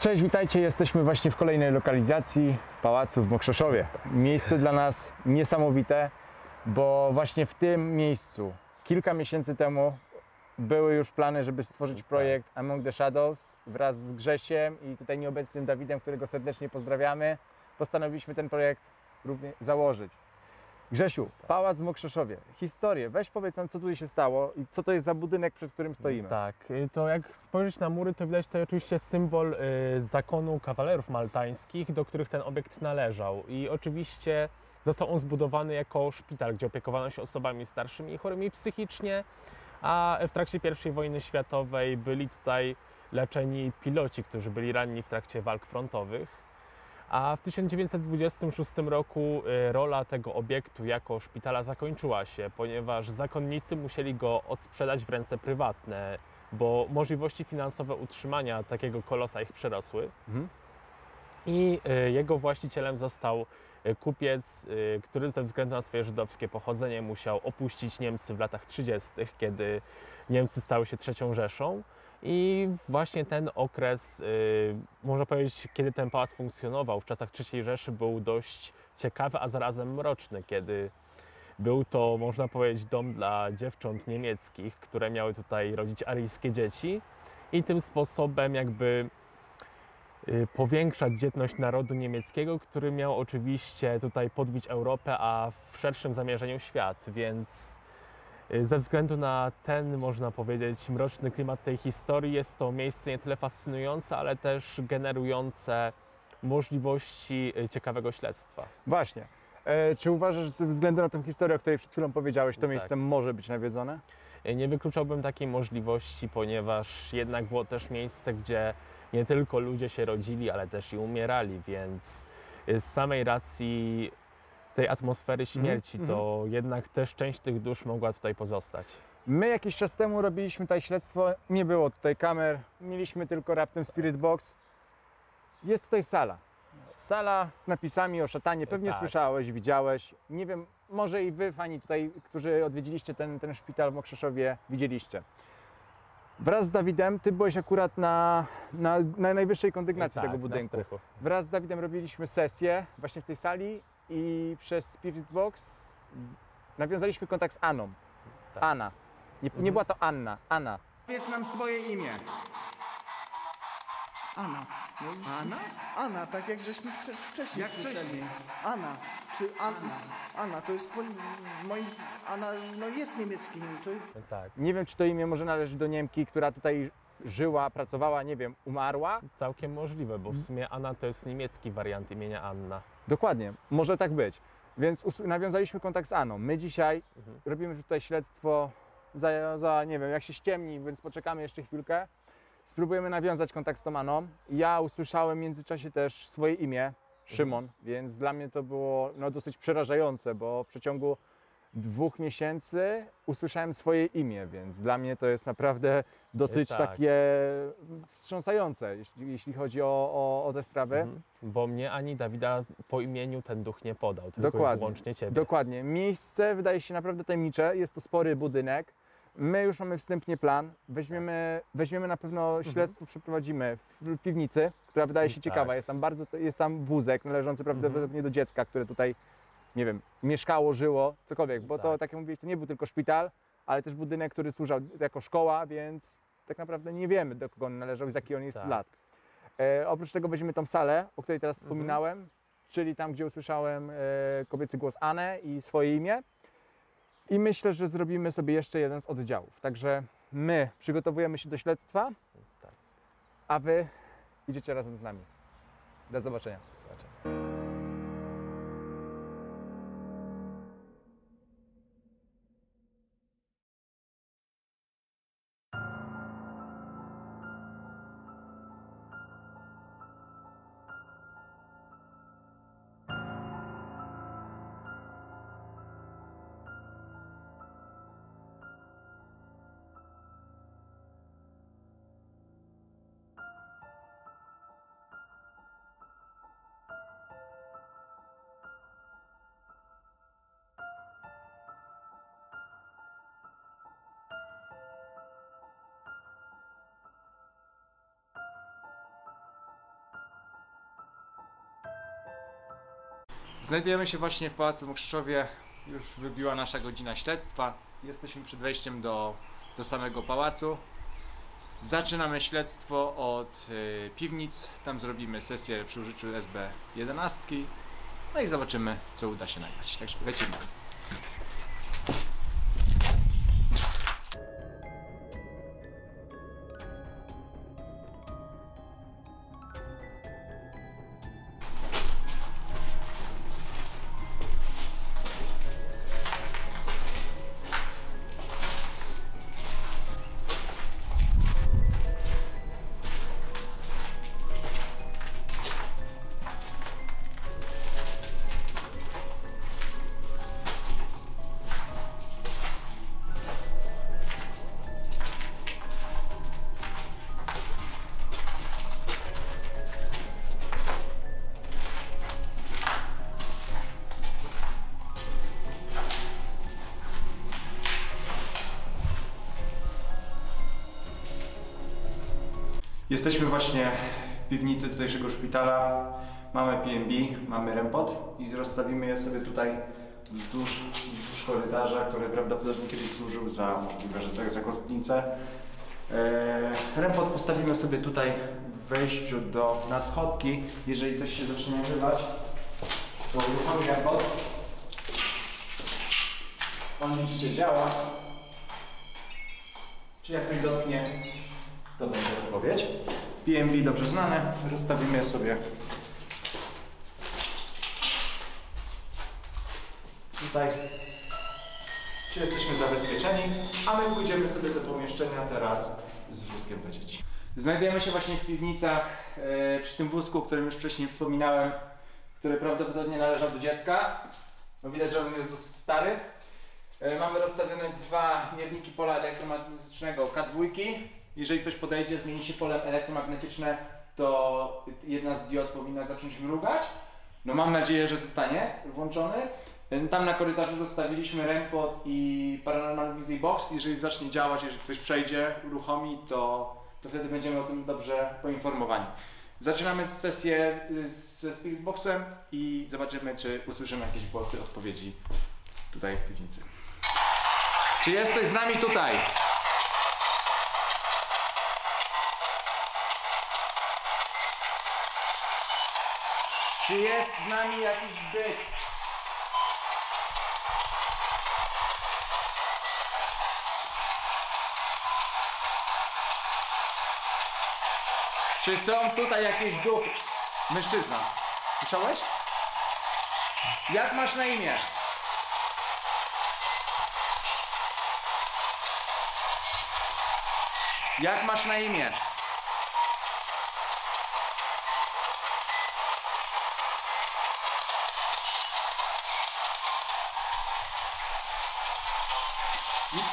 Cześć, witajcie. Jesteśmy właśnie w kolejnej lokalizacji w pałacu w Mokrzeszowie. Miejsce dla nas niesamowite, bo właśnie w tym miejscu kilka miesięcy temu były już plany, żeby stworzyć projekt Among the Shadows wraz z Grzesiem i tutaj nieobecnym Dawidem, którego serdecznie pozdrawiamy. Postanowiliśmy ten projekt również założyć. Grzesiu, pałac w Mokrzeszowie, historię, weź powiedz nam, co tu się stało i co to jest za budynek, przed którym stoimy. Tak, to jak spojrzeć na mury, to widać to oczywiście symbol zakonu kawalerów maltańskich, do których ten obiekt należał. I oczywiście został on zbudowany jako szpital, gdzie opiekowano się osobami starszymi i chorymi psychicznie, a w trakcie I wojny światowej byli tutaj leczeni piloci, którzy byli ranni w trakcie walk frontowych. A w 1926 roku rola tego obiektu jako szpitala zakończyła się, ponieważ zakonnicy musieli go odsprzedać w ręce prywatne, bo możliwości finansowe utrzymania takiego kolosa ich przerosły. I jego właścicielem został kupiec, który ze względu na swoje żydowskie pochodzenie musiał opuścić Niemcy w latach 30., kiedy Niemcy stały się III Rzeszą. I właśnie ten okres, można powiedzieć, kiedy ten pałac funkcjonował w czasach III Rzeszy, był dość ciekawy, a zarazem mroczny, kiedy był to, można powiedzieć, dom dla dziewcząt niemieckich, które miały tutaj rodzić aryjskie dzieci i tym sposobem jakby powiększać dzietność narodu niemieckiego, który miał oczywiście tutaj podbić Europę, a w szerszym zamierzeniu świat, więc ze względu na ten, można powiedzieć, mroczny klimat tej historii jest to miejsce nie tyle fascynujące, ale też generujące możliwości ciekawego śledztwa. Właśnie. Czy uważasz, że ze względu na tę historię, o której przed chwilą powiedziałeś, to miejsce może być nawiedzone? Nie wykluczałbym takiej możliwości, ponieważ jednak było też miejsce, gdzie nie tylko ludzie się rodzili, ale też i umierali, więc z samej racji tej atmosfery śmierci, to jednak też część tych dusz mogła tutaj pozostać. My jakiś czas temu robiliśmy tutaj śledztwo, nie było tutaj kamer, mieliśmy tylko raptem Spirit Box. Jest tutaj sala. Sala z napisami o szatanie, pewnie słyszałeś, widziałeś. Nie wiem, może i wy, fani tutaj, którzy odwiedziliście ten szpital w Mokrzeszowie, widzieliście. Wraz z Dawidem, ty byłeś akurat na najwyższej kondygnacji tego budynku. Wraz z Dawidem robiliśmy sesję właśnie w tej sali i przez Spirit Box nawiązaliśmy kontakt z Anną. Anna. Nie była to Anna. Anna. Powiedz nam swoje imię. Anna. No Anna? Anna, tak jak żeśmy wcześniej słyszeli. Anna, czy Anna? Anna, to jest Anna, no jest niemieckim. To... Tak. Nie wiem, czy to imię może należeć do Niemki, która tutaj żyła, pracowała, nie wiem, umarła. Całkiem możliwe, bo w sumie Anna to jest niemiecki wariant imienia Anna. Dokładnie, może tak być. Więc nawiązaliśmy kontakt z Anną. My dzisiaj robimy tutaj śledztwo za nie wiem, jak się ściemni, więc poczekamy jeszcze chwilkę. Spróbujemy nawiązać kontakt z tą Anną. Ja usłyszałem w międzyczasie też swoje imię, Szymon, więc dla mnie to było dosyć przerażające, bo w przeciągu 2 miesięcy usłyszałem swoje imię, więc dla mnie to jest naprawdę dosyć takie wstrząsające, jeśli chodzi o te sprawy. Bo mnie ani Dawida po imieniu ten duch nie podał, tylko wyłącznie ciebie. Dokładnie. Miejsce wydaje się naprawdę tajemnicze, jest to spory budynek. My już mamy wstępnie plan, weźmiemy na pewno śledztwo, przeprowadzimy w piwnicy, która wydaje się ciekawa, jest tam wózek należący prawdopodobnie do dziecka, które tutaj, nie wiem, mieszkało, żyło, cokolwiek, bo to, tak jak mówiłeś, to nie był tylko szpital, ale też budynek, który służył jako szkoła, więc tak naprawdę nie wiemy, do kogo on należał i z jaki on jest lat. Oprócz tego weźmiemy tą salę, o której teraz wspominałem, czyli tam, gdzie usłyszałem kobiecy głos Anę i swoje imię. I myślę, że zrobimy sobie jeszcze jeden z oddziałów. Także my przygotowujemy się do śledztwa, a wy idziecie razem z nami. Do zobaczenia. Znajdujemy się właśnie w Pałacu Mokrzyszowie. Już wybiła nasza godzina śledztwa. Jesteśmy przed wejściem do samego pałacu. Zaczynamy śledztwo od piwnic. Tam zrobimy sesję przy użyciu SB11. No i zobaczymy, co uda się nagrać. Także lecimy. Jesteśmy właśnie w piwnicy tutejszego szpitala. Mamy PNB, mamy REM-POD i rozstawimy je sobie tutaj wzdłuż korytarza, który prawdopodobnie kiedyś służył za możliwe, że tak, za kostnicę. REM-POD postawimy sobie tutaj w wejściu na schodki. Jeżeli coś się zacznie nagrywać, to uruchomi REM-POD. On, widzicie, działa. Czyli jak coś dotknie, to będzie odpowiedź. PNB dobrze znane, rozstawimy je sobie tutaj. Czy jesteśmy zabezpieczeni, a my pójdziemy sobie do pomieszczenia teraz z wózkiem dla dzieci. Znajdujemy się właśnie w piwnicach przy tym wózku, o którym już wcześniej wspominałem, który prawdopodobnie należał do dziecka. No widać, że on jest dosyć stary. Mamy rozstawione dwa mierniki pola elektromagnetycznego K2. Jeżeli coś podejdzie, zmieni się polem elektromagnetyczne, to jedna z diod powinna zacząć mrugać. No mam nadzieję, że zostanie włączony. Tam na korytarzu zostawiliśmy REM-POD i Paranormal Vision Box. Jeżeli zacznie działać, jeżeli ktoś przejdzie, uruchomi, to wtedy będziemy o tym dobrze poinformowani. Zaczynamy sesję ze Spirit Boxem i zobaczymy, czy usłyszymy jakieś głosy odpowiedzi tutaj w piwnicy. Czy jesteś z nami tutaj? Czy jest z nami jakiś byt? Czy są tutaj jakieś duchy? Mężczyzna. Słyszałeś? Jak masz na imię? Jak masz na imię?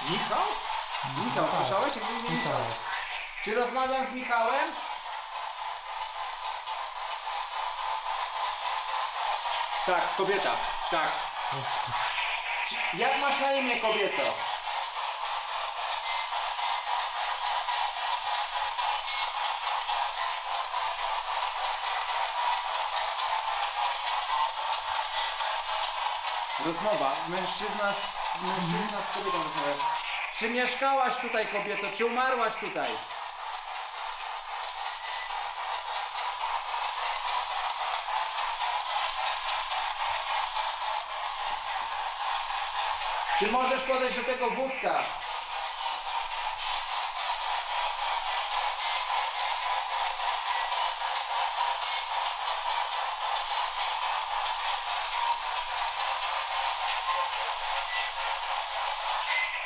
Michał? Michał, słyszałeś? Jak imię Michał? Czy rozmawiam z Michałem? Tak, kobieta. Tak. Jak masz na imię, kobieto? Rozmowa. Mężczyzna z kobietą rozmawia. Czy mieszkałaś tutaj, kobieto? Czy umarłaś tutaj? Czy możesz podejść do tego wózka?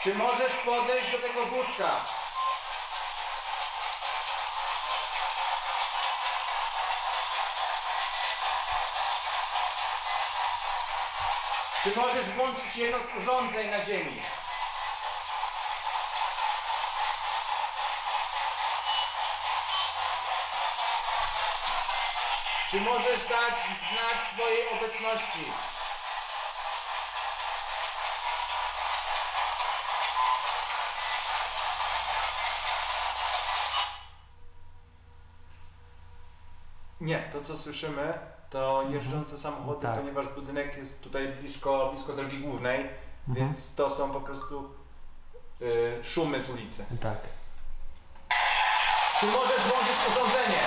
Czy możesz podejść do tego wózka? Czy możesz włączyć jedno z urządzeń na ziemi? Czy możesz dać znak swojej obecności? Nie, to co słyszymy to jeżdżące samochody, Tak. ponieważ budynek jest tutaj blisko drogi głównej, więc to są po prostu szumy z ulicy. Tak. Czy możesz włączyć urządzenie?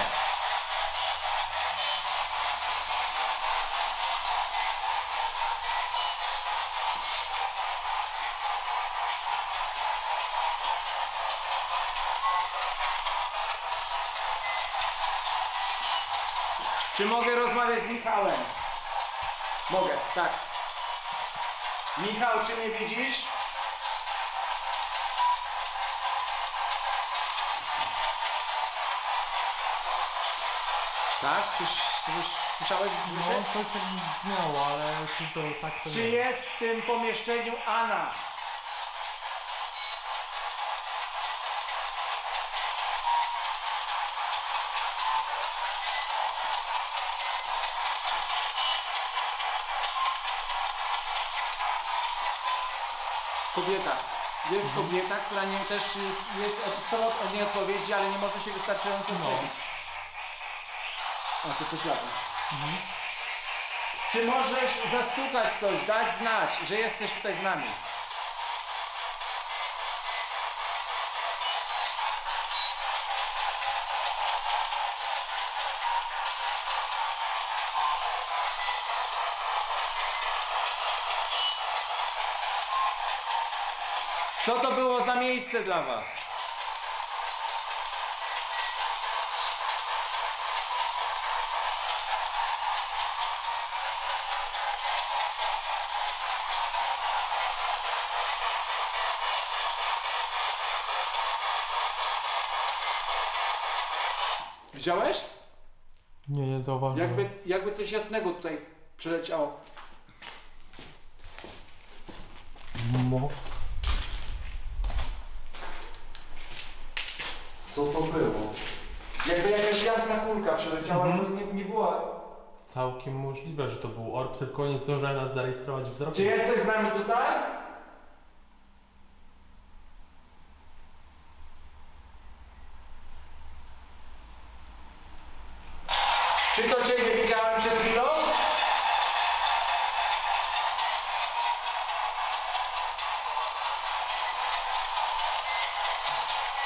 Czy mogę rozmawiać z Michałem? Mogę, tak. Michał, czy mnie widzisz? Tak? Coś słyszałeś? No, coś tak brzmiało, ale czy to tak to Czy nie. jest w tym pomieszczeniu Anna? Kobieta. Jest kobieta, która nie też są od niej odpowiedzi, ale nie może się wystarczająco przebić. O, to coś lata. Czy możesz zastukać coś, dać znać, że jesteś tutaj z nami? Co to było za miejsce dla was? Widziałeś? Nie zauważyłem. Jakby coś jasnego tutaj przeleciało. No. Co to było? Jakby jakaś jasna kulka przeleciała, to nie była. Całkiem możliwe, że to był orb, tylko nie zdążyłem nas zarejestrować wzrokiem. Czy jesteś z nami tutaj? Czy to ciebie widziałem przed chwilą?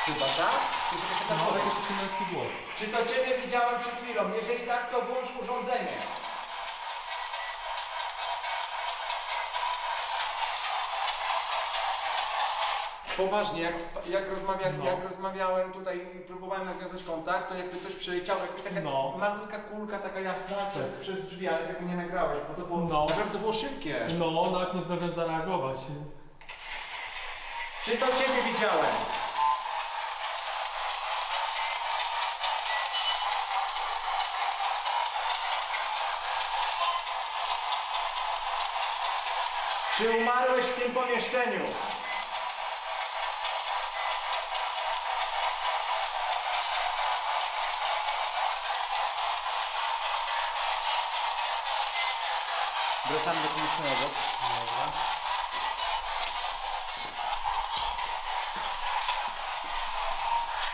Chyba tak? Chcesz jakoś tak No, powiedzieć? jakiś taki męski głos. Czy to ciebie widziałem przed chwilą? Jeżeli tak, to włącz urządzenie. Poważnie, jak rozmawiałem tutaj i próbowałem nawiązać kontakt, to jakby coś przeleciało, jakaś taka malutka kulka, taka jasna przez drzwi, ale tego nie nagrałeś, bo to było, naprawdę to było szybkie. No, nawet nie zdążyłem zareagować. Czy to ciebie widziałem? Czy umarłeś w tym pomieszczeniu? Wracamy do pomieszczenia. Dobra.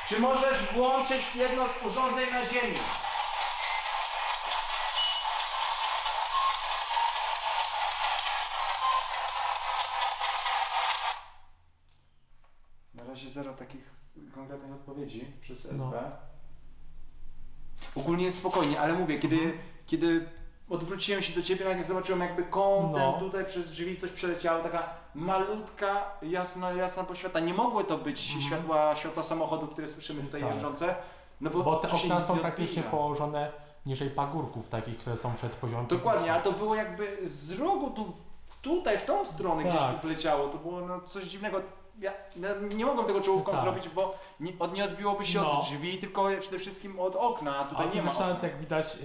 Czy możesz włączyć jedno z urządzeń na ziemi? Na razie zero takich konkretnych odpowiedzi przez SB. Ogólnie jest spokojnie, ale mówię, kiedy odwróciłem się do ciebie, nagle zobaczyłem jakby kątem tutaj przez drzwi coś przeleciało, taka malutka, jasna poświata. Nie mogły to być światła samochodu, które słyszymy tutaj jeżdżące, no bo te to się okna nic są nie praktycznie odbija. położone niżej pagórków takich, które są przed poziomem. Dokładnie, a to było jakby z rogu tutaj, w tą stronę gdzieś tu leciało, to było coś dziwnego. Ja nie mogłem tego czołówką zrobić, bo nie odbiłoby się od drzwi, tylko przede wszystkim od okna, a tutaj nie ma. Nawet jak widać,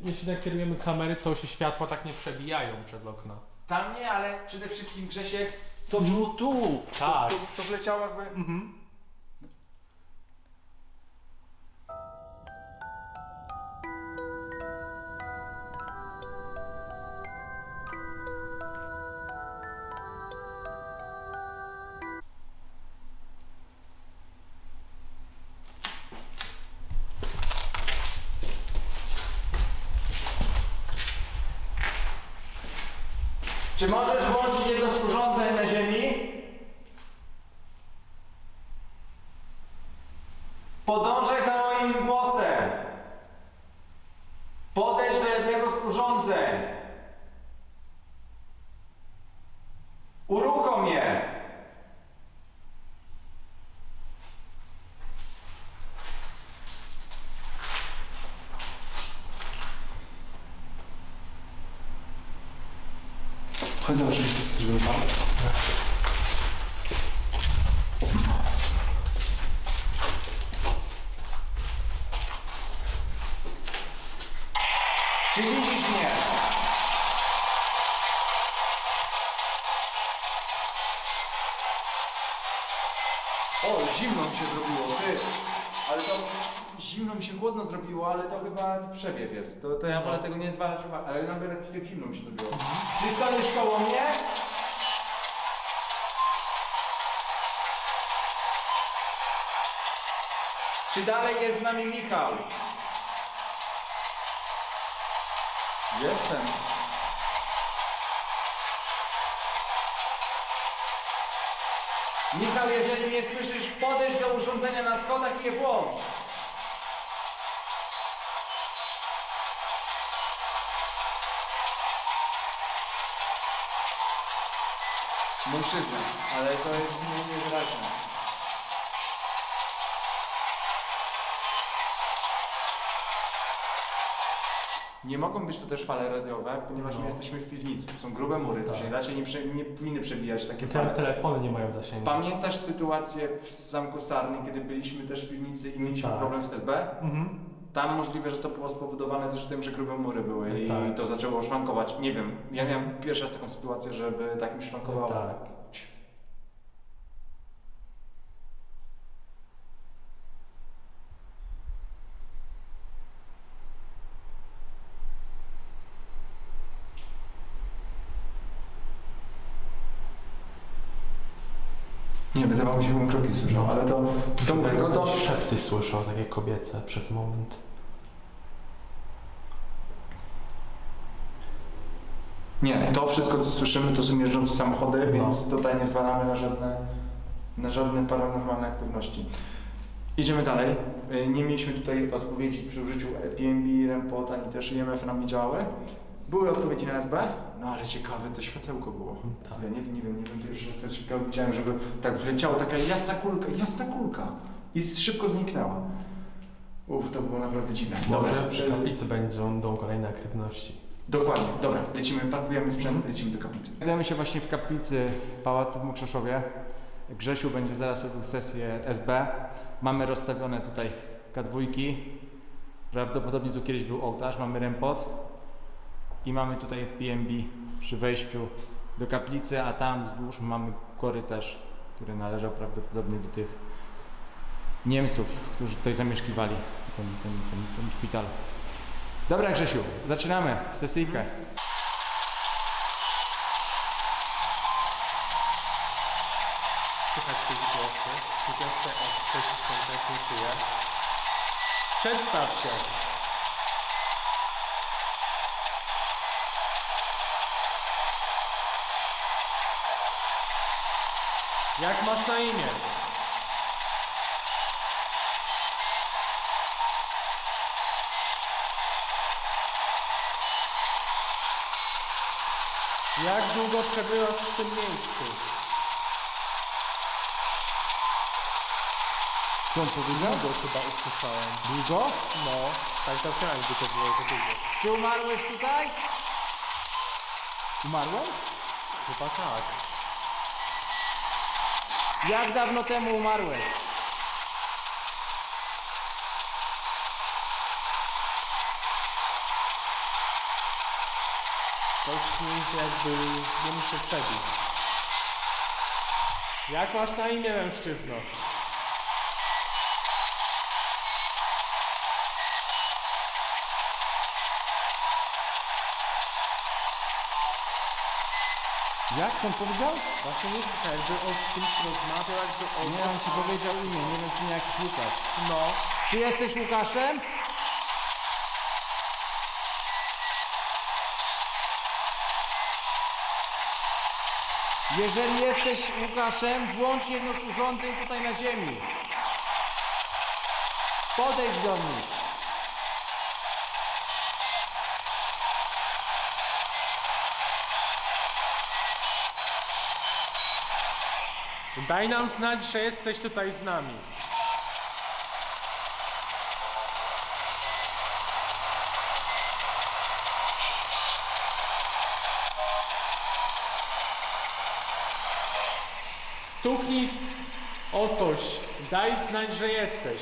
jeśli nakierujemy kamery, to się światła tak nie przebijają przez okna. Tam nie, ale przede wszystkim Grzesiek, to było tu. Tak. To wleciało jakby. Czy możesz włączyć jedno z urządzeń na ziemi? Podążaj za moim głosem. Podejdź do jednego z urządzeń. Uruchom je. Chodź zobaczyć, co zrobimy tam. Czy widzisz mnie? O, zimno mi się zrobiło, ty. Ale to zimno mi się, chłodno zrobiło, ale to chyba przewiew jest. To ja wolę tego nie zwalać, ale nagle tak zimno mi się zrobiło. Czy stoisz koło mnie? Czy dalej jest z nami Michał? Jestem. Michał, jeżeli mnie słyszysz, podejdź do urządzenia na schodach i je włącz. Mężczyzna, ale to jest niewyraźne. Nie mogą być to też fale radiowe, ponieważ my jesteśmy w piwnicy. To są grube mury, to się raczej nie powinny przebijać takie fale. Telefony nie mają zasięgu. Pamiętasz sytuację w Zamku Sarny, kiedy byliśmy też w piwnicy i mieliśmy problem z SB? Tam możliwe, że to było spowodowane też tym, że grube mury były i to zaczęło szwankować. Nie wiem, ja miałem pierwszy raz taką sytuację, żeby tak mi szwankowało. Nie, wydawało mi się, że kroki słyszał, ale to szepty słyszał, takie kobiece przez moment. Nie, to wszystko co słyszymy to są jeżdżące samochody, więc tutaj nie zwalamy na żadne paranormalne aktywności. Idziemy dalej. Nie mieliśmy tutaj odpowiedzi przy użyciu PMB, REM-POD, ani też IMF nam nie działały. Były odpowiedzi na SB, no ale ciekawe to światełko było. Ja nie wiem, pierwszy raz to światełko widziałem, żeby tak wleciało taka jasna kulka i szybko zniknęła. To było naprawdę dziwne. Może przy kaplicy będą kolejne aktywności. Dokładnie, dobra, lecimy, pakujemy sprzęt, lecimy do kaplicy. Znajdujemy się właśnie w kaplicy Pałacu w Mokrzeszowie. Grzesiu będzie zaraz robił sesję SB. Mamy rozstawione tutaj K2. Prawdopodobnie tu kiedyś był ołtarz, mamy REM-POD. I mamy tutaj PMB przy wejściu do kaplicy, a tam wzdłuż mamy korytarz, który należał prawdopodobnie do tych Niemców, którzy tutaj zamieszkiwali ten szpital. Dobra Grzesiu, zaczynamy sesyjkę. Słychać jakieś głosy, tylko chcę określić konkretnie czyje. Przedstaw się! Jak masz na imię? Jak długo przebywasz w tym miejscu? Co on powiedział? Długo chyba usłyszałem. Długo? No, tak zaczynałem, gdy to było za długo. Czy umarłeś tutaj? Umarłem? Chyba tak. Jak dawno temu umarłeś? Coś mi idzie jakby nie muszę przebić. Jak masz na imię, mężczyzno? Jak? Co on powiedział? Właśnie nie słyszę, jakby on z kimś rozmawiał, jakby on... Nie, on ci powiedział imię, nie wiem czy nie jakiś Łukasz. No. Czy jesteś Łukaszem? Jeżeli jesteś Łukaszem, włącz jedno z urządzeń tutaj na ziemi. Podejdź do nich. Daj nam znać, że jesteś tutaj z nami. Stuknij o coś. Daj znać, że jesteś.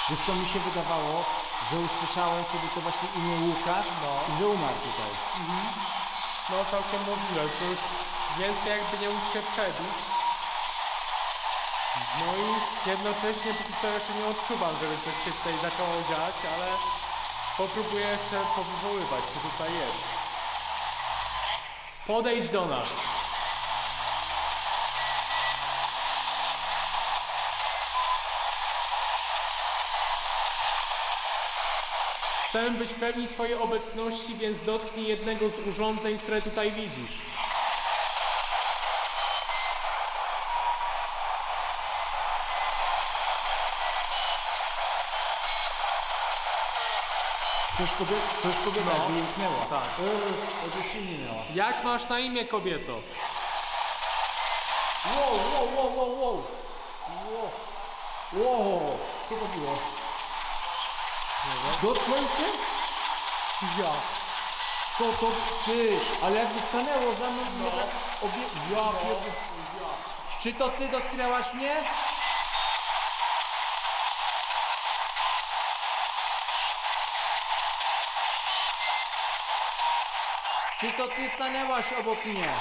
Wiesz co mi się wydawało, że usłyszałem wtedy to właśnie imię Łukasz i że umarł tutaj. No całkiem możliwe. To już więcej jakby nie mógł się przebić. No i jednocześnie póki co jeszcze nie odczuwam, żeby coś się tutaj zaczęło dziać, ale popróbuję jeszcze powywoływać, czy tutaj jest. Podejdź do nas. Chcemy być pewni Twojej obecności, więc dotknij jednego z urządzeń, które tutaj widzisz. Coś kobieta No. jakby jęknęła. Tak. Odetchnienie miała. Jak masz na imię, kobieto? Wow. Wow. Co to było? Dotknął cię? Ja. Co to? Ty, ale jakby stanęło za mną, no. Ja pierdolę. Czy to ty dotknęłaś mnie? Czy to ty stanęłaś obok mnie?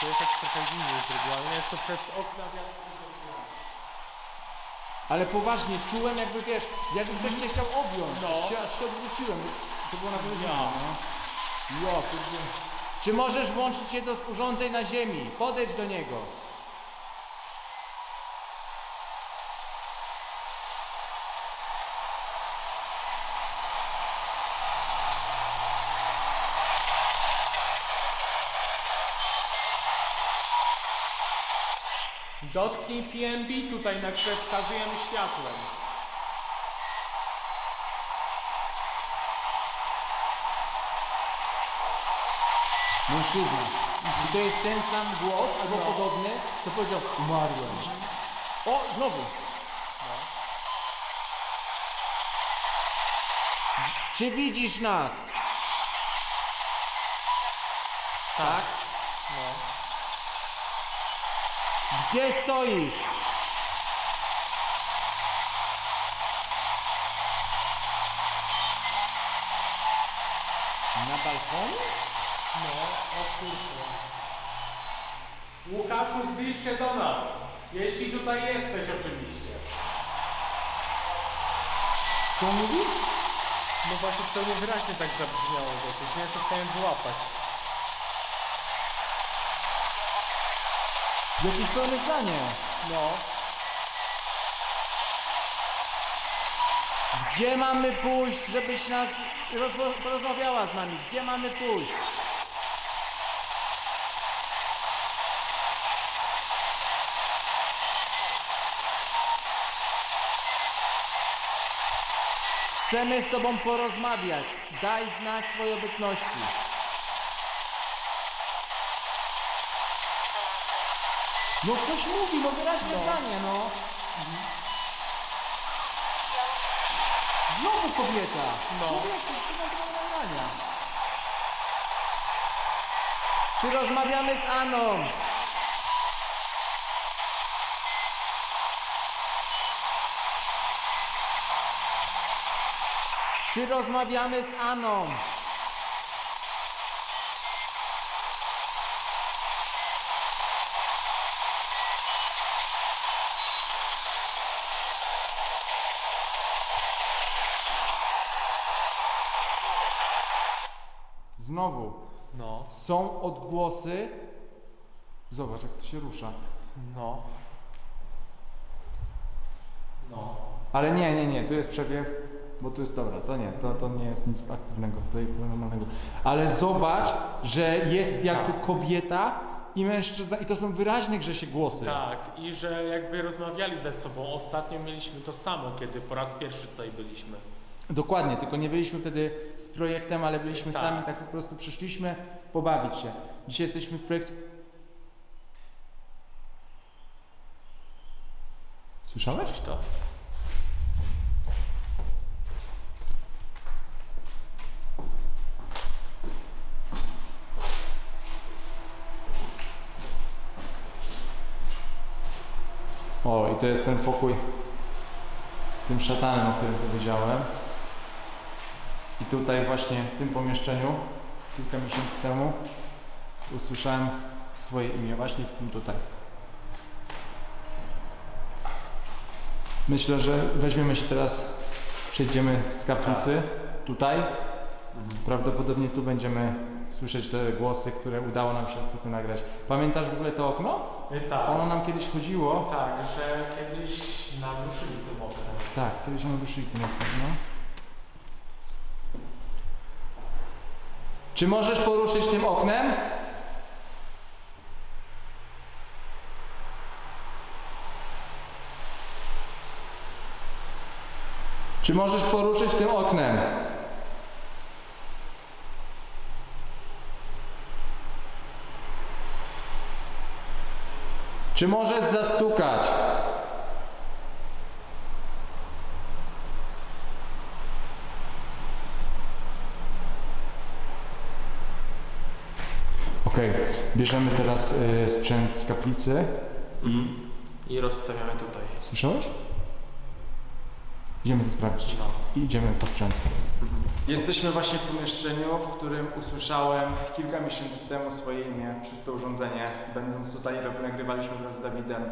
To jest tak trochę dziwnie zrobiło, ale jest to przez okna wiatru. Ale poważnie, czułem jakby, wiesz, jakby ktoś cię chciał objąć. No. Aż się odwróciłem. To było naprawdę dziwne, no. Ja, kurde. Czy możesz włączyć jedno z urządzeń na ziemi? Podejdź do niego. Dotknij PNB tutaj, na które wskazujemy światłem. Mężczyzna. I to jest ten sam głos, albo podobny, co powiedział, umarłem. O, znowu. Czy widzisz nas? Tak? No. Gdzie stoisz? Na balkonie? No, o kurwa. Łukaszu, zbliż się do nas. Jeśli tutaj jesteś oczywiście. Co mówi? No właśnie to niewyraźnie tak zabrzmiało dosyć, nie jestem w stanie wyłapać. Jakieś pełne zdanie. No. Gdzie mamy pójść, żebyś nas porozmawiała z nami? Gdzie mamy pójść? Chcemy z tobą porozmawiać. Daj znać swojej obecności. No coś mówi, no wyraźne zdanie, no. Znowu kobieta. No. Człowieku, co mam do nagrania? Czy rozmawiamy z Aną? Czy rozmawiamy z Aną? Znowu. No, Są odgłosy. Zobacz, jak to się rusza. no. No. Ale nie, tu jest przewiew, bo tu jest dobra, to nie, to nie jest nic aktywnego, to jest normalnego. Ale zobacz, że jest jakby kobieta i mężczyzna i to są wyraźne Grzesie głosy. Tak, i że jakby rozmawiali ze sobą. Ostatnio mieliśmy to samo, kiedy po raz pierwszy tutaj byliśmy. Dokładnie, tylko nie byliśmy wtedy z projektem, ale byliśmy Tak. sami, tak po prostu przyszliśmy pobawić się. Dzisiaj jesteśmy w projekcie... Słyszałeś? Słyszałeś to? O, i to jest ten pokój z tym szatanem, o którym powiedziałem. I tutaj właśnie w tym pomieszczeniu kilka miesięcy temu usłyszałem swoje imię, właśnie w tym tutaj. Myślę, że weźmiemy się teraz, przejdziemy z kaplicy tutaj. Prawdopodobnie tu będziemy słyszeć te głosy, które udało nam się ostatnio nagrać. Pamiętasz w ogóle to okno? Tak. Ono nam kiedyś chodziło. Tak, że kiedyś nam ruszyli tym oknem. Tak, kiedyś nam ruszyli tym oknem, no. Czy możesz poruszyć tym oknem? Czy możesz poruszyć tym oknem? Czy możesz zastukać? Okej, bierzemy teraz sprzęt z kaplicy I rozstawiamy tutaj. Słyszałeś? Idziemy to sprawdzić. No. I idziemy po sprzęt. Jesteśmy właśnie w pomieszczeniu, w którym usłyszałem kilka miesięcy temu swoje imię przez to urządzenie. Będąc tutaj, nagrywaliśmy wraz z Dawidem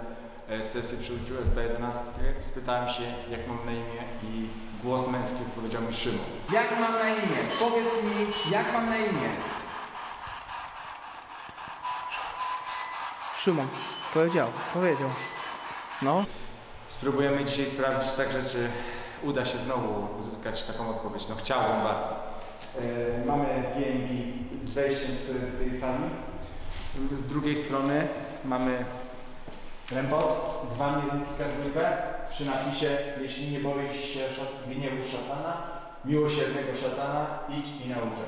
sesję przy użyciu SB11. Spytałem się, jak mam na imię i głos męski odpowiedział mi Szymon. Jak mam na imię? Powiedz mi, jak mam na imię? Szymon. Powiedział. No. Spróbujemy dzisiaj sprawdzić także, czy uda się znowu uzyskać taką odpowiedź. No chciałbym bardzo. Mamy PNB z wejściem, który tutaj sami. Z drugiej strony mamy rembot, 2 mierunki kadłubę przy napisie: jeśli nie boisz się gniewu szatana, miłosiernego szatana, idź i nauczę.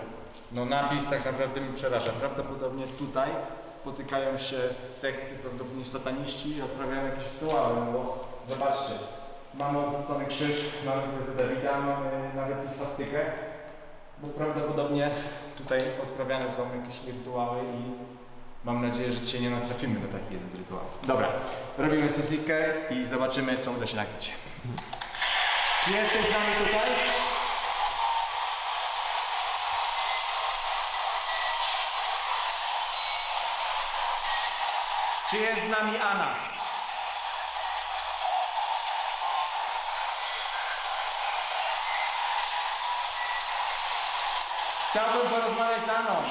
No napis tak naprawdę mi przeraża. Prawdopodobnie tutaj spotykają się sekty, prawdopodobnie sataniści i odprawiają jakieś rytuały, no bo zobaczcie, mamy odwrócony krzyż, mamy prezesa Dawida, mamy nawet i swastykę, bo prawdopodobnie tutaj odprawiane są jakieś rytuały i mam nadzieję, że dzisiaj nie natrafimy na taki jeden z rytuałów. Dobra, robimy sesyjkę i zobaczymy, co uda się nagrać. Czy jesteś z nami tutaj? Czy jest z nami Anna? Chciałbym porozmawiać z Anną.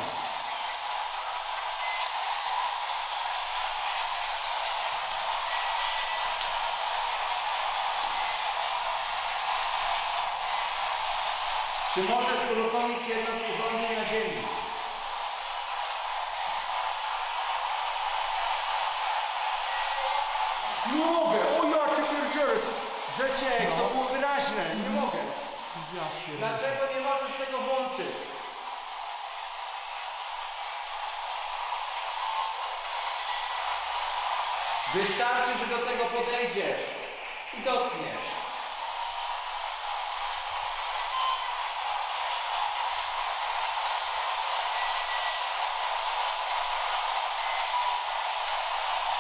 Czy możesz uruchomić jedno z urządzeń na ziemi? Nie mogę! O ja cię pierdzielę! Grzesiek, to było wyraźne! Nie mogę! Dlaczego nie możesz tego włączyć? Wystarczy, że do tego podejdziesz i dotkniesz.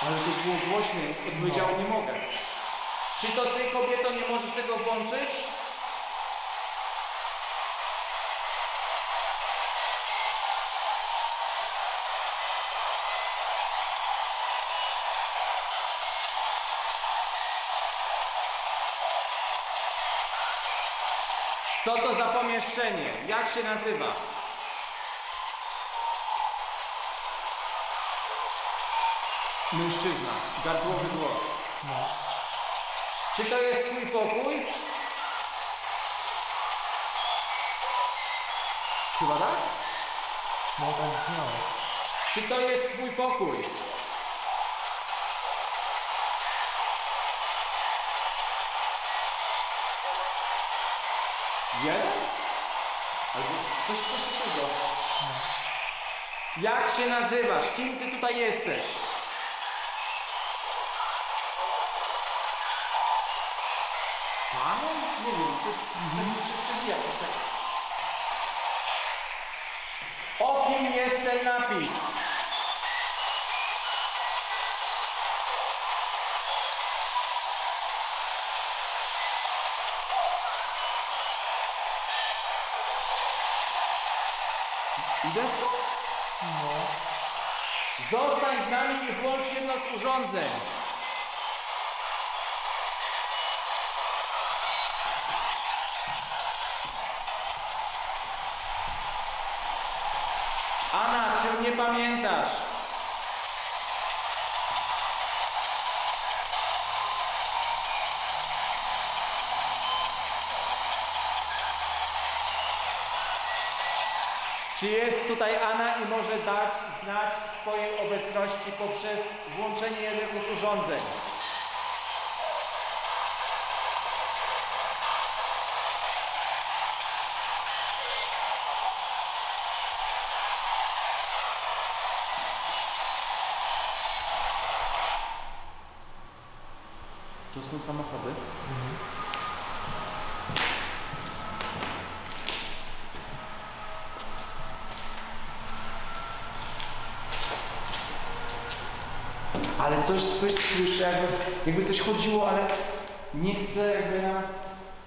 Ale to było głośniej. Odpowiedział, nie mogę. Czy to ty, kobieto, nie możesz tego włączyć? Co to za pomieszczenie? Jak się nazywa? Mężczyzna, gardłowy głos. No. Czy to jest twój pokój? Chyba tak? No tak brzmiało. Czy to jest twój pokój? Jeden? Albo coś takiego. Jak się nazywasz? Kim ty tutaj jesteś? Panem? Nie wiem, coś się przebija przez tak. O kim jest ten napis? Idę stąd? No. Zostań z nami i włącz jedno z urządzeń. Anna, czy mnie pamiętasz? Czy jest tutaj Anna i może dać znać swojej obecności poprzez włączenie jednego z urządzeń? To są samochody? Ale coś słyszę, jakby coś chodziło, ale nie chcę jakby nam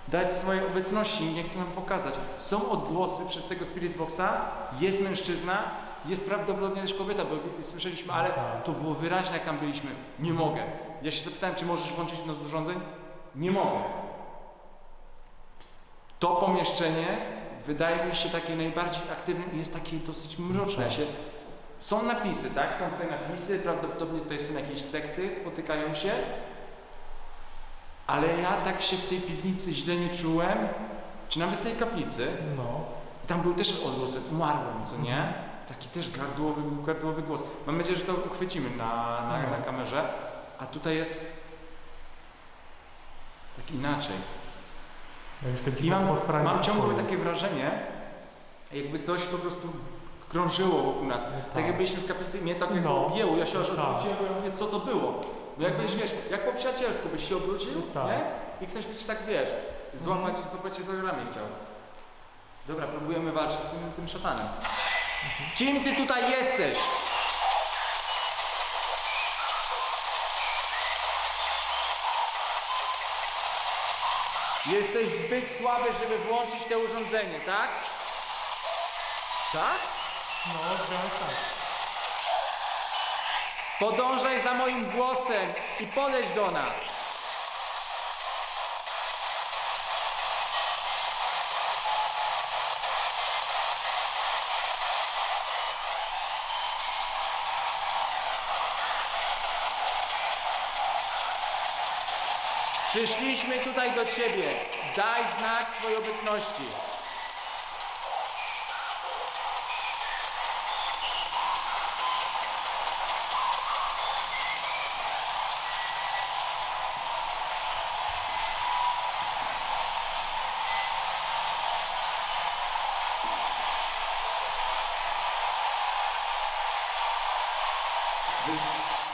dać swojej obecności, nie chcę nam pokazać. Są odgłosy przez tego Spirit Boxa, jest mężczyzna, jest prawdopodobnie też kobieta, bo słyszeliśmy, ale to było wyraźne, jak tam byliśmy. Nie mogę. Ja się zapytałem, czy możesz włączyć jedno z urządzeń? Nie mogę. To pomieszczenie wydaje mi się takie najbardziej aktywne i jest takie dosyć mroczne. Są napisy, tak? Są tutaj napisy, prawdopodobnie tutaj są jakieś sekty, spotykają się. Ale ja tak się w tej piwnicy źle nie czułem, czy nawet w tej kaplicy. No. Tam był też odgłos, umarłem, co nie? Taki też gardłowy głos. Mam nadzieję, że to uchwycimy na kamerze. A tutaj jest tak inaczej. I mam ciągle takie wrażenie, jakby coś po prostu krążyło wokół nas. Tak jak byliśmy w kaplicy, mnie tak jakby objęło, ja się aż odwróciłem, bo ja mówię, co to było? Bo jakbyś, wiesz, jak po przyjacielsku byś się obrócił, nie? I ktoś by ci tak, wiesz, złapać cię za ramię chciał. Dobra, próbujemy walczyć z tym szatanem. Kim ty tutaj jesteś? Jesteś zbyt słaby, żeby włączyć to urządzenie, tak? Tak? No, tak. Podążaj za moim głosem i podejdź do nas. Przyszliśmy tutaj do Ciebie. Daj znak swojej obecności.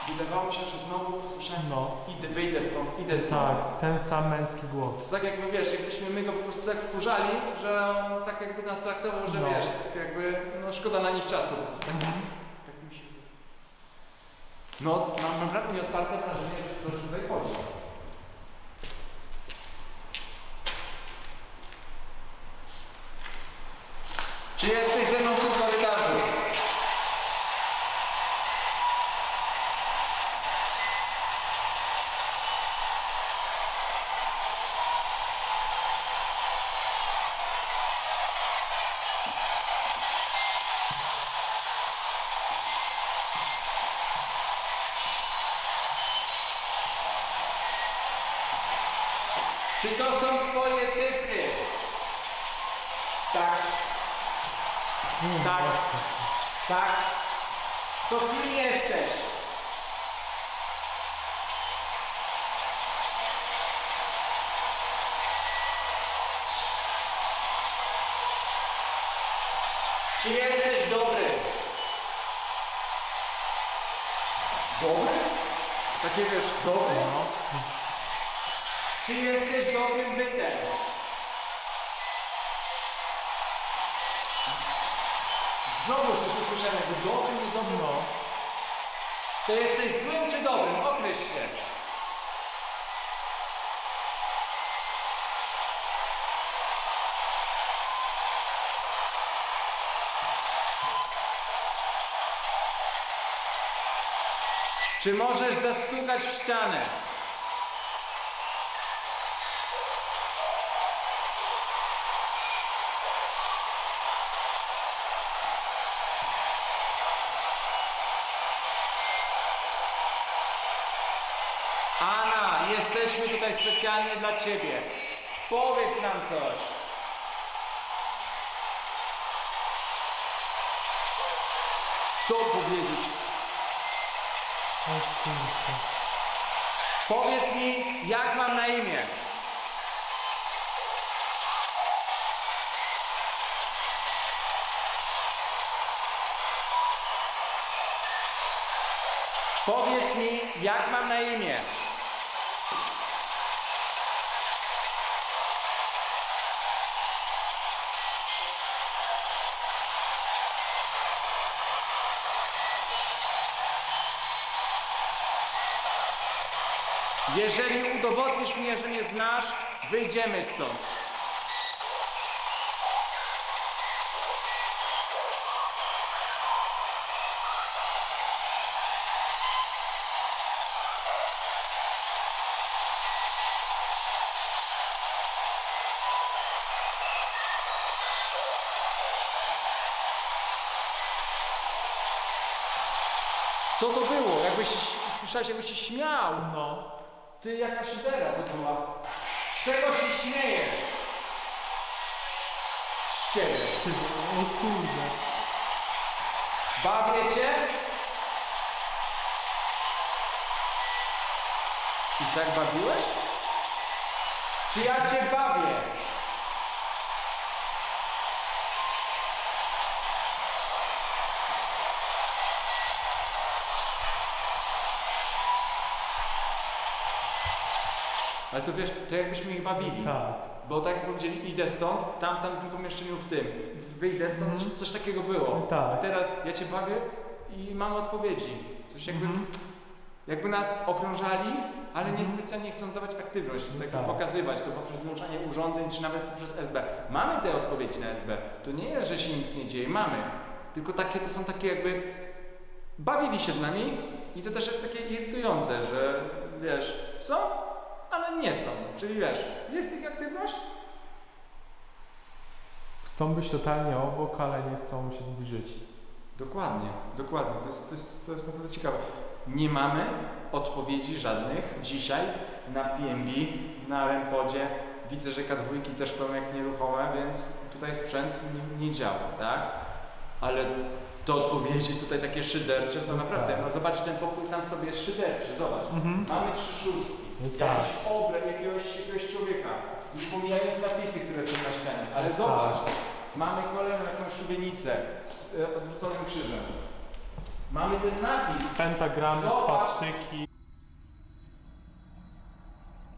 Wydawało mi się, że znowu usłyszałem, wyjdę stąd, idę stąd. Tak, ten sam męski głos. Tak jakby, wiesz, jakbyśmy my go po prostu tak wkurzali, że on tak jakby nas traktował, że wiesz, tak jakby, no szkoda na nich czasu. Tak mi się... No, mam naprawdę nieodparte wrażenie, że coś tutaj chodzi. Czy jesteś ze mną w tym korytarzu? Czy to są twoje cyfry? Tak. Tak. Tak. To kim jesteś? Czy jesteś dobry? Dobry? Takie wiesz, dobry? No. Czy jesteś dobrym bytem? Znowu coś usłyszałem, jakby dobry, niedobry. No. To jesteś złym czy dobrym? Określ się. Czy możesz zastukać w ścianę? Anna, jesteśmy tutaj specjalnie dla ciebie. Powiedz nam coś. Co powiedzieć? O kurczę. Powiedz mi, jak mam na imię? Powiedz mi, jak mam na imię? Jeżeli udowodnisz mnie, że mnie znasz, wyjdziemy stąd. Co to było? Jakbyś słyszałeś, jakbyś się śmiał. No. Ty, jaka szydera to była. Z czego się śmiejesz? Z ciebie. O kurde. Bawię cię? I tak bawiłeś? Czy ja cię bawię? Ale to wiesz, to jakbyśmy ich bawili. Tak. Bo tak jak powiedzieli, idę stąd, tam w tym pomieszczeniu w tym. Wyjdę stąd, coś takiego było. Tak. A teraz ja cię bawię i mam odpowiedzi. Coś jakby nas okrążali, ale niespecjalnie chcą dawać aktywność, tak pokazywać to poprzez włączanie urządzeń, czy nawet poprzez SB. Mamy te odpowiedzi na SB. To nie jest, że się nic nie dzieje, mamy. Tylko takie to są takie jakby bawili się z nami i to też jest takie irytujące, że wiesz, są, ale nie są. Czyli wiesz, jest ich aktywność? Chcą być totalnie obok, ale nie chcą się zbliżyć. Dokładnie, dokładnie. To jest naprawdę ciekawe. Nie mamy odpowiedzi żadnych dzisiaj na PMB, na REM-podzie. Widzę, że K2 też są jak nieruchome, więc tutaj sprzęt nie działa, tak? Ale te odpowiedzi tutaj takie szydercze, to naprawdę, no zobacz, ten pokój sam sobie jest szyderczy, zobacz. Mamy 3 szóstki, jakiś obręb jakiegoś człowieka, już pomijając napisy, które są na ścianie, ale zobacz, mamy kolejną jakąś szubienicę z odwróconym krzyżem. Mamy ten napis. Pentagramy, swastyki.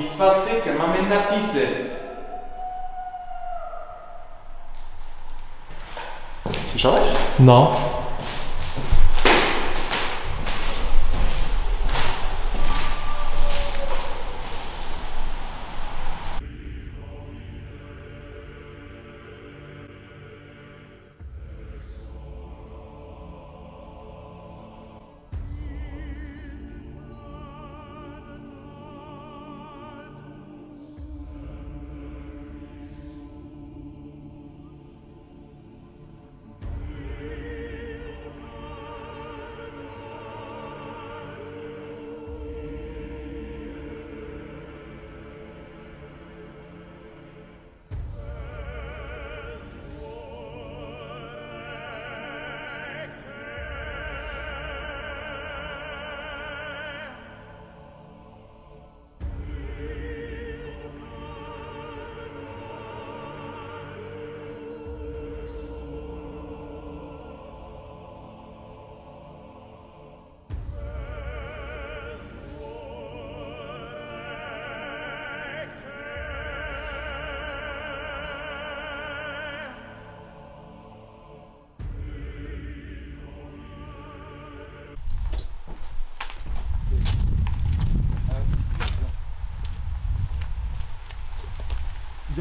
Swastykę, mamy napisy. Słyszałeś? No.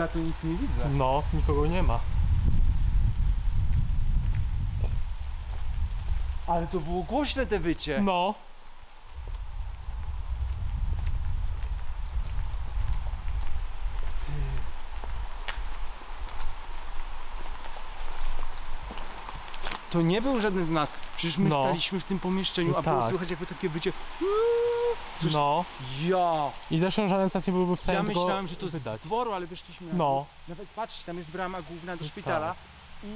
Ja tu nic nie widzę. No, nikogo nie ma. Ale to było głośne te wycie. No. To nie był żaden z nas. Przecież my No. staliśmy w tym pomieszczeniu, a było Tak. słychać jakby takie wycie. Coś- No. Ja! I zresztą żaden stacji nie byłby w stanie Ja tego myślałem, że to wydać. z dworu, ale wyszliśmy na No. dół. Nawet patrzcie, tam jest brama główna do szpitala i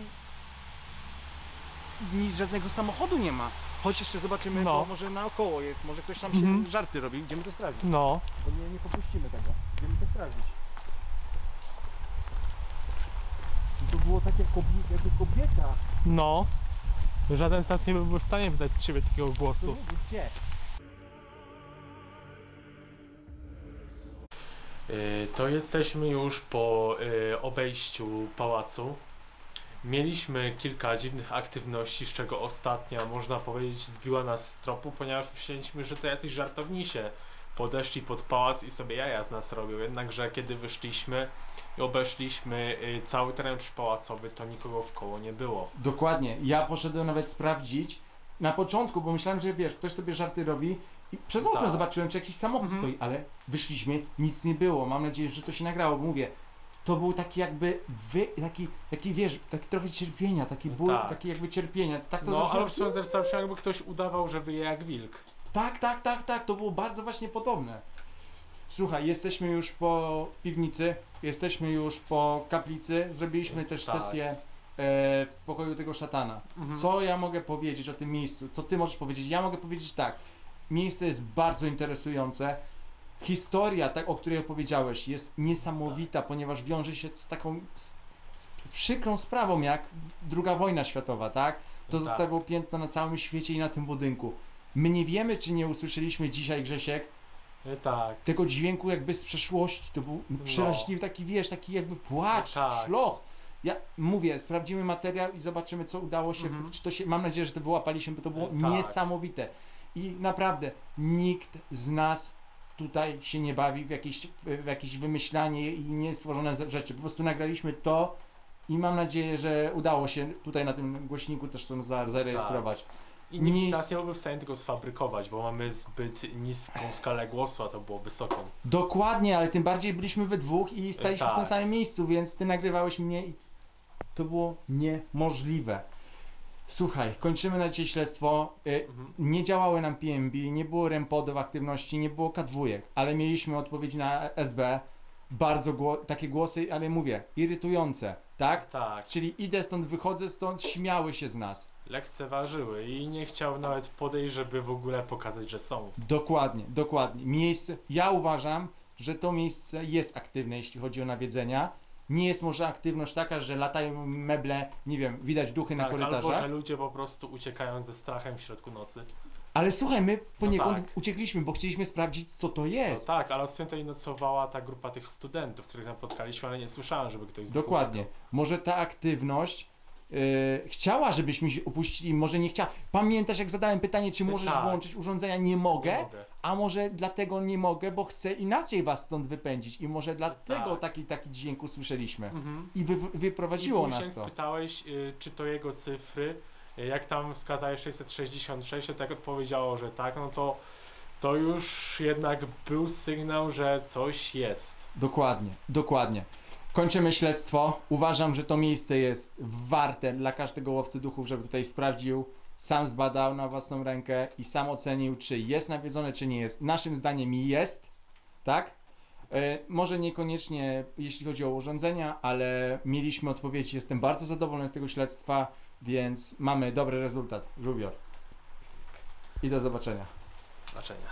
nic, żadnego samochodu nie ma. Chodź jeszcze zobaczymy, No. bo może naokoło jest, może ktoś tam się Mhm. żarty robi. Idziemy to sprawdzić. No. Bo nie popuścimy tego. Idziemy to sprawdzić. I to było takie jakby kobieta. No. Żaden stacji nie byłby w stanie wydać z siebie takiego To głosu. nie wiem, gdzie? To jesteśmy już po obejściu pałacu. Mieliśmy kilka dziwnych aktywności, z czego ostatnia, można powiedzieć, zbiła nas z tropu, ponieważ myśleliśmy, że to jacyś żartownisie podeszli pod pałac i sobie jaja z nas robią. Jednakże kiedy wyszliśmy i obeszliśmy cały teren przypałacowy, to nikogo wkoło nie było. Dokładnie. Ja poszedłem nawet sprawdzić na początku, bo myślałem, że wiesz, ktoś sobie żarty robi i przez okno Tak. zobaczyłem, czy jakiś samochód Mhm. stoi, ale wyszliśmy, nic nie było. Mam nadzieję, że to się nagrało, bo mówię, to był taki jakby, taki wiesz, taki trochę cierpienia, taki ból, Tak. taki jakby cierpienia. Tak to No, ale zaczęło. w sumie też stało się, jakby ktoś udawał, że wyje jak wilk. Tak, to było bardzo właśnie podobne. Słuchaj, jesteśmy już po piwnicy, jesteśmy już po kaplicy, zrobiliśmy też Tak. sesję w pokoju tego szatana. Mhm. Co ja mogę powiedzieć o tym miejscu? Co ty możesz powiedzieć? Ja mogę powiedzieć tak, miejsce jest bardzo interesujące. Historia, tak, o której opowiedziałeś, jest niesamowita, ponieważ wiąże się z taką z przykrą sprawą jak II wojna światowa, tak? To Tak. zostawiło piętno na całym świecie i na tym budynku. My nie wiemy, czy nie usłyszeliśmy dzisiaj, Grzesiek, Tak. tego dźwięku jakby z przeszłości. To był przeraźliwy taki, wiesz, taki jakby płacz, No tak. szloch. Ja mówię, sprawdzimy materiał i zobaczymy, co udało się, Mhm. czy to się, mam nadzieję, że to wyłapaliśmy, bo to było Tak. niesamowite. I naprawdę nikt z nas tutaj się nie bawi w jakieś wymyślanie i niestworzone rzeczy. Po prostu nagraliśmy to i mam nadzieję, że udało się tutaj na tym głośniku też to zarejestrować. I nikt Nie z nas jest- nie byłby w stanie tego sfabrykować, bo mamy zbyt niską skalę głosu, a to było wysoką. Dokładnie, ale tym bardziej byliśmy we dwóch i staliśmy w tym Tak. samym miejscu, więc ty nagrywałeś mnie i to było niemożliwe. Słuchaj, kończymy na dzisiaj śledztwo. Nie działały nam PMB, nie było REM-podów aktywności, nie było K2, ale mieliśmy odpowiedzi na SB. Bardzo takie głosy, ale mówię, irytujące, tak? Tak, Czyli idę stąd, wychodzę stąd, śmiały się z nas. lekceważyły i nie chciał nawet podejść, żeby w ogóle pokazać, że są. Dokładnie. Miejsce, ja uważam, że to miejsce jest aktywne, jeśli chodzi o nawiedzenia. Nie jest może aktywność taka, że latają meble, nie wiem, widać duchy na Tak, albo korytarzach. że ludzie po prostu uciekają ze strachem w środku nocy. Ale słuchaj, my poniekąd tak. uciekliśmy, bo chcieliśmy sprawdzić, co to No jest. tak, ale ostatnio tutaj nocowała ta grupa tych studentów, których napotkaliśmy, ale nie słyszałem, żeby ktoś z nich Dokładnie. uciekał. Może ta aktywność chciała, żebyśmy się opuścili, może nie chciała. Pamiętasz, jak zadałem pytanie, czy możesz Tak. włączyć urządzenia? Nie mogę. Nie mogę. A może dlatego nie mogę, bo chcę inaczej was stąd wypędzić i może dlatego Tak. taki dźwięk usłyszeliśmy. Mhm. I I wyprowadziło później nas to. spytałeś, czy to jego cyfry, jak tam wskazałeś 666, to tak odpowiedziało, że tak, no to już jednak był sygnał, że coś jest. Dokładnie. Kończymy śledztwo. Uważam, że to miejsce jest warte dla każdego łowcy duchów, żeby tutaj sprawdził, sam zbadał na własną rękę i sam ocenił, czy jest nawiedzone, czy nie jest. Naszym zdaniem jest, tak? Może niekoniecznie jeśli chodzi o urządzenia, ale mieliśmy odpowiedź. Jestem bardzo zadowolony z tego śledztwa, więc mamy dobry rezultat. Żółwior. I do zobaczenia. Zobaczenia.